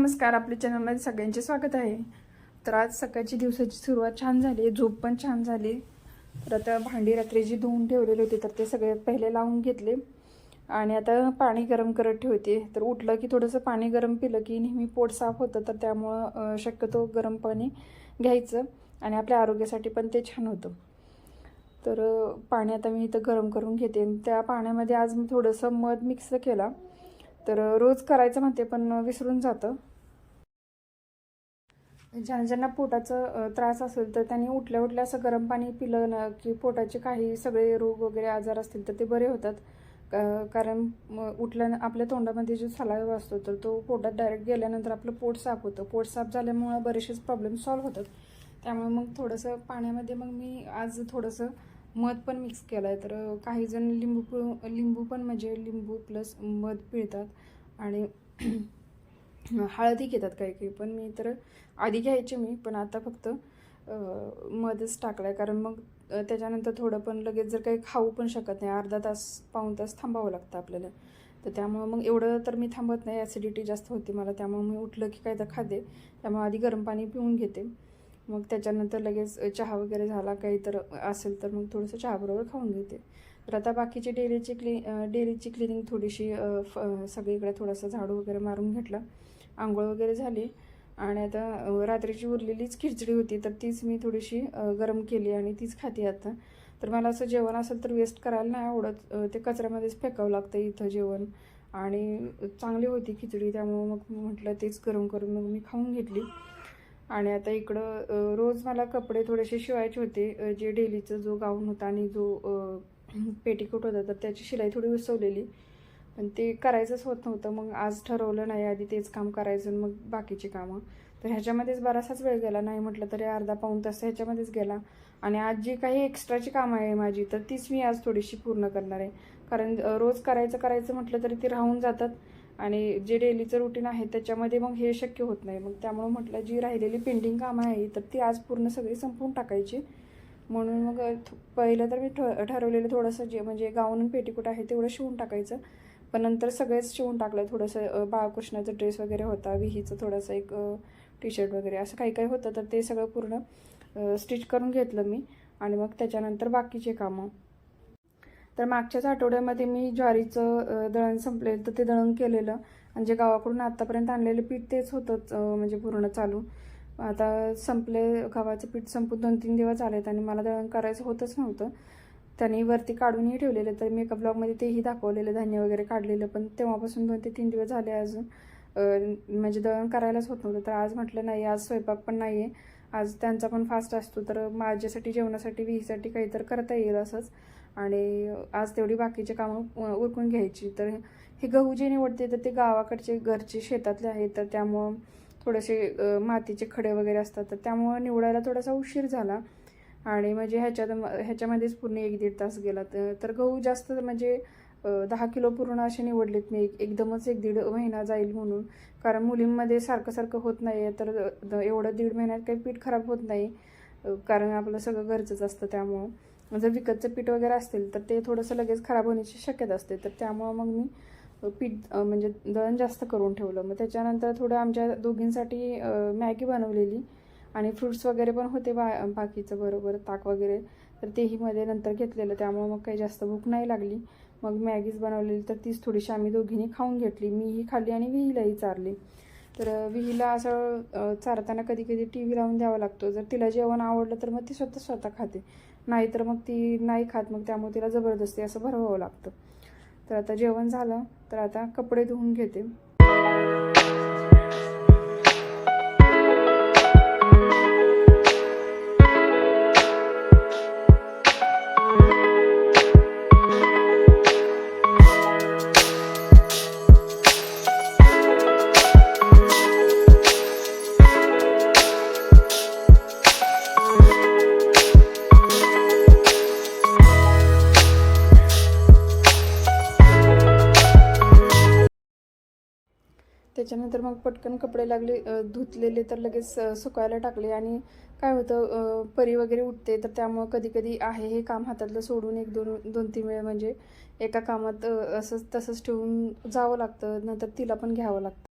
नमस्कार, आपल्या चॅनलमध्ये सगळ्यांचे स्वागत आहे. तर आज सकाळची दिवसाची सुरुवात छान झाली, झोप पण छान झाली. तर आता भांडी रात्रीची धुवून ठेवलेली होती तर ते सगळे पहिले लावून घेतले आणि आता पाणी गरम करत ठेवते. तर उठलं की थोडंसं पाणी गरम पिलं की नेहमी पोट साफ होतं, तर त्यामुळं शक्यतो गरम पाणी घ्यायचं आणि आपल्या आरोग्यासाठी पण ते छान होतं. तर पाणी आता मी इथं गरम करून घेते आणि त्या पाण्यामध्ये आज मी थोडंसं मध मिक्स केला. तर रोज करायचं म्हणते पण विसरून जातं. ज्यांना पोटाचा त्रास असेल तर त्यांनी उठल्या उठल्या असं गरम पाणी पिलं ना की पोटाचे काही सगळे रोग वगैरे आजार असतील तर ते बरे होतात. कारण उठल्यानं आपल्या तोंडामध्ये जो सलाईवा असतो तर तो पोटात डायरेक्ट गेल्यानंतर आपलं पोट साफ होतं. पोट साफ झाल्यामुळं बरेचसेच प्रॉब्लेम सॉल्व्ह होतात. त्यामुळे मग थोडंसं पाण्यामध्ये मग मी आज थोडंसं मध पण मिक्स केलं आहे. तर काहीजण लिंबू पण म्हणजे लिंबू प्लस मध पिळतात आणि हळदी घेतात काही काही, पण मी तर आधी घ्यायचे मी, पण आता फक्त मधच टाकलं आहे. कारण मग त्याच्यानंतर थोडं पण लगेच जर काही खाऊ पण शकत नाही, अर्धा तास पाऊण तास थांबावं लागतं आपल्याला. तर त्यामुळं मग एवढं तर मी थांबत नाही, ॲसिडिटी जास्त होते मला. त्यामुळे मी उठलं की काय तर खाते. त्यामुळे आधी गरम पाणी पिऊन घेते, मग त्याच्यानंतर लगेच चहा वगैरे झाला काही तर असेल तर मग थोडंसं चहाबरोबर खाऊन घेते. तर आता बाकीची डेलीची क्लिनिंग थोडीशी सगळीकडे थोडंसं झाडू वगैरे मारून घेतला, आंघोळ वगैरे झाली आणि आता रात्रीची उरलेलीच खिचडी होती तर तीच मी थोडीशी गरम केली आणि तीच खाते आता. तर मला असं जेवण असेल तर वेस्ट करायला नाही आवडत, ते कचऱ्यामध्येच फेकावं लागतं इथं जेवण. आणि चांगली होती खिचडी त्यामुळं मग म्हटलं तेच गरम करून मग मी खाऊन घेतली. आणि आता इकडं रोज मला कपडे थोडेसे शिवायचे होते, जे डेलीचा जो गाऊन होता आणि जो पेटीकोट होता तर त्याची शिलाई थोडी उसवलेली, पण ते करायचंच होत नव्हतं. मग आज ठरवलं नाही, आधी तेच काम करायचं मग बाकीची कामं. तर ह्याच्यामध्येच बराचसाच वेळ गेला, नाही म्हटलं तरी अर्धा पाऊण तास ह्याच्यामध्येच गेला. आणि आज जी काही एक्स्ट्राची कामं आहे माझी तर तीच मी आज थोडीशी पूर्ण करणार आहे. कारण रोज करायचं म्हटलं तरी ती राहून जातात आणि जे डेलीचं रुटीन आहे त्याच्यामध्ये मग हे शक्य होत नाही. मग त्यामुळं म्हटलं जी राहिलेली पेंडिंग कामं आहे तर ती आज पूर्ण सगळी संपवून टाकायची. म्हणून मग पहिलं तर मी ठरवलेलं थोडंसं जे म्हणजे गाऊन आणि पेटीकोट आहे तेवढं शिवून टाकायचं, पण नंतर सगळेच शिवून टाकलं. थोडंसं बाळकृष्णाचा ड्रेस वगैरे होता, विहीचं थोडंसं एक टी शर्ट वगैरे असं काही काही होतं, तर ते सगळं पूर्ण स्टिच करून घेतलं मी. आणि मग त्याच्यानंतर बाकीचे कामं. तर मागच्याच आठवड्यामध्ये मी ज्वारीचं दळण संपलेलं तर ते दळण केलेलं आणि जे गावाकडून आत्तापर्यंत आणलेलं पीठ तेच होतं म्हणजे पूर्ण चालू. आता संपले, गव्हाचं पीठ संपून 2-3 दिवस आलेत आणि मला दळण करायचं होतच नव्हतं. त्यांनी वरती काढूनही ठेवलेलं, तर मी एका ब्लॉगमध्ये तेही दाखवलेलं धान्य वगैरे काढलेलं, पण तेव्हापासून 2 ते 3 दिवस झाले अजून म्हणजे दळण करायलाच होत नव्हतं. तर आज म्हटलं नाही, आज स्वयंपाक पण नाही आहे, आज त्यांचा पण फास्ट असतो तर माझ्यासाठी जेवणासाठी विहीसाठी काहीतरी करता येईल असंच. आणि आज तेवढी बाकीचे कामं उरकून घ्यायची. तर हे गहू जे निवडते तर ते गावाकडचे घरचे शेतातले आहेत, तर त्यामुळं थोडेसे मातीचे खडे वगैरे असतात, तर त्यामुळं निवडायला थोडासा उशीर झाला. आणि म्हणजे ह्याच्यामध्येच पूर्ण 1-1.5 तास गेला. तर गहू जास्त म्हणजे 10 किलो पूर्ण असे निवडलेत मी, एकदमच 1-1.5 महिना जाईल म्हणून. कारण मुलींमध्ये सारखं सारखं होत नाही आहे, तर एवढं 1.5 महिन्यात काही पीठ खराब होत नाही, कारण आपलं सगळं घरचंच असतं. त्यामुळं जर विकतचं पीठ वगैरे असतील तर ते थोडंसं लगेच खराब होण्याची शक्यता असते. तर त्यामुळं मग मी पीठ म्हणजे दळण जास्त करून ठेवलं. मग त्याच्यानंतर थोडं आमच्या दोघींसाठी मॅगी बनवलेली आणि फ्रूट्स वगैरे पण होते बाकीचं बरोबर, ताक वगैरे, तर तेही मध्ये नंतर घेतलेलं. त्यामुळे मग काही जास्त भूक नाही लागली. मग मॅगीच बनवलेली तर तीच थोडीशी आम्ही दोघींनी खाऊन घेतली, मीही खाल्ली आणि विहीलाही चारली. तर विहीला असं चारताना कधी कधी टी व्ही लावून द्यावा लागतो. जर तिला जेवण आवडलं तर मग ती स्वतः खाते, नाहीतर मग ती नाही खात, मग त्यामुळे तिला जबरदस्ती असं भरवावं लागतं. तर आता जेवण झालं तर आता कपडे धुवून घेते. त्याच्यानंतर मग पटकन कपडे लागले धुतलेले तर लगेच सुकायला टाकले. आणि काय होतं, परी वगैरे उठते तर त्यामुळं कधी कधी आहे हे काम हातातलं सोडून 1-2-3 वेळ म्हणजे एका कामात असंच तसंच ठेवून जावं लागतं, नंतर तिला पण घ्यावं लागतं.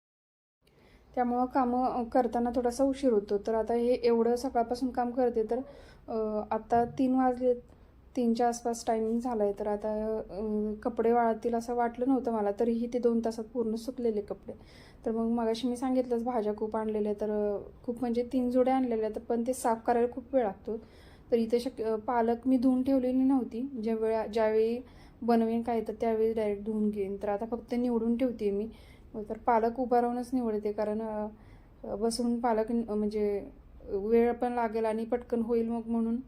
त्यामुळं कामं करताना थोडासा उशीर होतो. तर आता हे एवढं सकाळपासून काम करते तर आता 3 वाजले, 3च्या आसपास टायमिंग झाला आहे. तर आता कपडे वाळतील असं वाटलं नव्हतं मला, तरीही ते 2 तासात पूर्ण सुकलेले कपडे. तर मग मगाशी मी सांगितलंच भाज्या खूप आणलेल्या, तर खूप म्हणजे 3 जोड्या आणलेल्या, तर पण ते साफ करायला खूप वेळ लागतो. तर इथे पालक मी धुवून ठेवलेली नव्हती. ज्यावेळी बनवेन काय तर त्यावेळी डायरेक्ट धुवून घेईन. तर आता फक्त निवडून ठेवते मी. तर पालक उभा राहूनच निवडते, कारण बसून पालक म्हणजे वेळ पण लागेल आणि पटकन होईल मग, म्हणून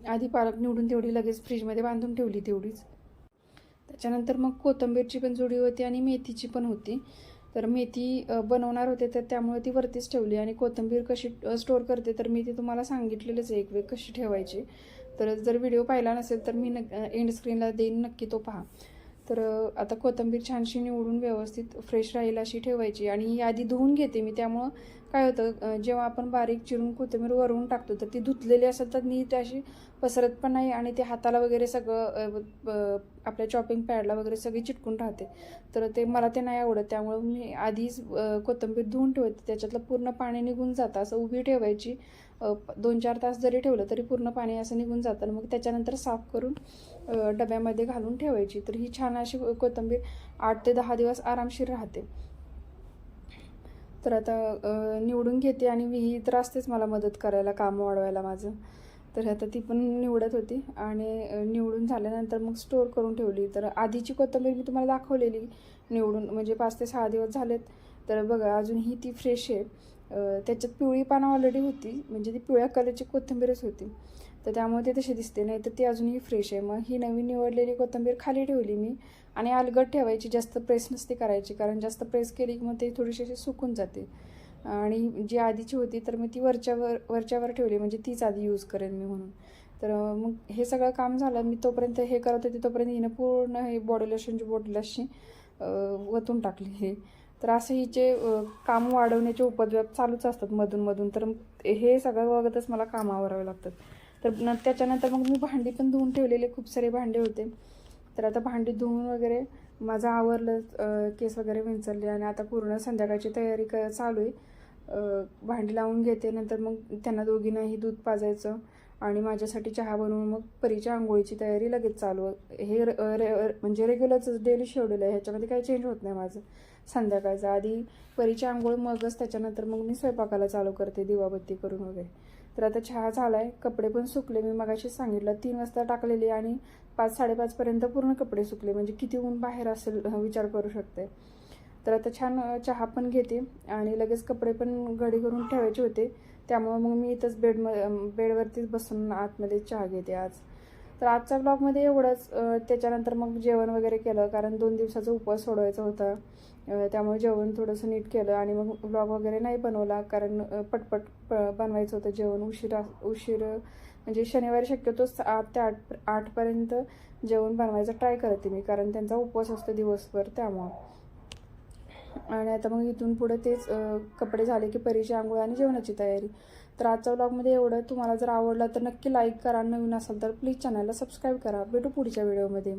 आधी पालक निवडून तेवढी लगेच फ्रीजमध्ये बांधून ठेवली तेवढीच. त्याच्यानंतर मग कोथिंबीरची पण जुडी होती आणि मेथीची पण होती. तर मेथी बनवणार होते, तर त्यामुळे ती वरतीच ठेवली. आणि कोथिंबीर कशी स्टोअर करते तर मी ती तुम्हाला सांगितलेलंच आहे एक वेळ कशी ठेवायची. तर जर व्हिडिओ पाहिला नसेल तर मी एंड स्क्रीनला देईन, नक्की तो पहा. तर आता कोथिंबीर छानशी निवडून व्यवस्थित फ्रेश राहील अशी ठेवायची. आणि ही आधी धुवून घेते मी, त्यामुळं काय होतं, जेव्हा आपण बारीक चिरून कोथिंबीर वरून टाकतो तर ती धुतलेली असेल तर नीट अशी पसरत पण नाही, आणि ते हाताला वगैरे सगळं आपल्या चॉपिंग पॅडला वगैरे सगळी चिटकून राहते. तर मला ते नाही आवडत, त्यामुळं मी आधीच कोथिंबीर धुवून ठेवते. त्याच्यातलं पूर्ण पाणी निघून जातं. असं उभी ठेवायची, 2-4 तास जरी ठेवलं तरी पूर्ण पाणी असं निघून जातं. मग त्याच्यानंतर साफ करून डब्यामध्ये घालून ठेवायची. तर ही छान अशी कोथिंबीर 8 ते 10 दिवस आरामशीर राहते. तर आता निवडून घेते, आणि विही तर असतेच मला मदत करायला, काम वाढवायला माझं. तर आता ती पण निवडत होती, आणि निवडून झाल्यानंतर मग स्टोअर करून ठेवली. तर आधीची कोथिंबीर मी तुम्हाला दाखवलेली निवडून, म्हणजे 5 ते 6 दिवस झालेत. तर बघा अजूनही ती फ्रेश आहे. त्याच्यात पिवळी पानं ऑलरेडी होती, म्हणजे ती पिवळ्या कलरची कोथिंबीरच होती. तर त्यामुळे ते तशी दिसते, नाही तर ती अजूनही फ्रेश आहे. मग ही नवीन निवडलेली कोथिंबीर खाली ठेवली मी, आणि अलगद ठेवायची, जास्त प्रेस नसते करायची, कारण जास्त प्रेस केली की मग ते थोडीशी अशी सुकून जाते. आणि जी आधीची होती तर मी ती वरच्यावर ठेवली, म्हणजे तीच आधी यूज करेन मी म्हणून. तर मग हे सगळं काम झालं, मी तोपर्यंत हे करत होते, तोपर्यंत हिनं पूर्ण हे बॉडी लोशनची बॉटल अशी वतून टाकली हे. तर असं हिचे काम वाढवण्याचे उपद्व्याप चालूच असतात मधून. तर हे सगळं बघतच मला कामं आवरावे लागतात. तर त्याच्यानंतर मग मी भांडी पण धुवून ठेवलेले, खूप सारे भांडे होते. तर आता भांडी धुवून वगैरे माझं आवरलं, केस वगैरे विंचरले, आणि आता पूर्ण संध्याकाळची तयारी चालू आहे. भांडी लावून घेते, नंतर मग त्यांना दोघींनाही दूध पाजायचं, आणि माझ्यासाठी चहा बनवून मग परीच्या आंघोळीची तयारी लगेच चालू. हे म्हणजे रेग्युलरच डेली शेड्यूल आहे, ह्याच्यामध्ये काही चेंज होत नाही माझं. संध्याकाळचं आधी परीची आंघोळ, मगच त्याच्यानंतर मग मी स्वयंपाकाला चालू करते दिवाबत्ती करून वगैरे. तर आता चहा झाला आहे, कपडे पण सुकले. मी मगाशीच सांगितलं 3 वाजता टाकलेले, आणि 5-5:30पर्यंत पूर्ण कपडे सुकले. म्हणजे किती ऊन बाहेर असेल विचार करू शकते. तर आता छान चहा पण घेते, आणि लगेच कपडे पण घडी करून ठेवायचे होते, त्यामुळं मग मी इथंच बेडवरतीच बसून आतमध्ये चहा घेते आज. तर आजच्या ब्लॉगमध्ये एवढंच. त्याच्यानंतर मग जेवण वगैरे केलं, कारण 2 दिवसाचा उपवास सोडवायचा होता. त्यामुळे जेवण थोडंसं नीट केलं, आणि मग ब्लॉग वगैरे नाही बनवला, कारण पटपट बनवायचं होतं जेवण. उशीर म्हणजे शनिवारी शक्यतो 7 ते 8पर्यंत जेवण बनवायचं ट्राय करते मी, कारण त्यांचा उपवास असतो दिवसभर, त्यामुळं. आणि आता मग इथून पुढे तेच कपडे झाले की परीची आंघोळ आणि जेवणाची तयारी. तर आजच्या व्लॉगमध्ये एवढं. तुम्हाला जर आवडला तर नक्की लाईक करा, नवीन असाल तर प्लीज चॅनलला सबस्क्राईब करा. भेटू पुढच्या व्हिडिओमध्ये.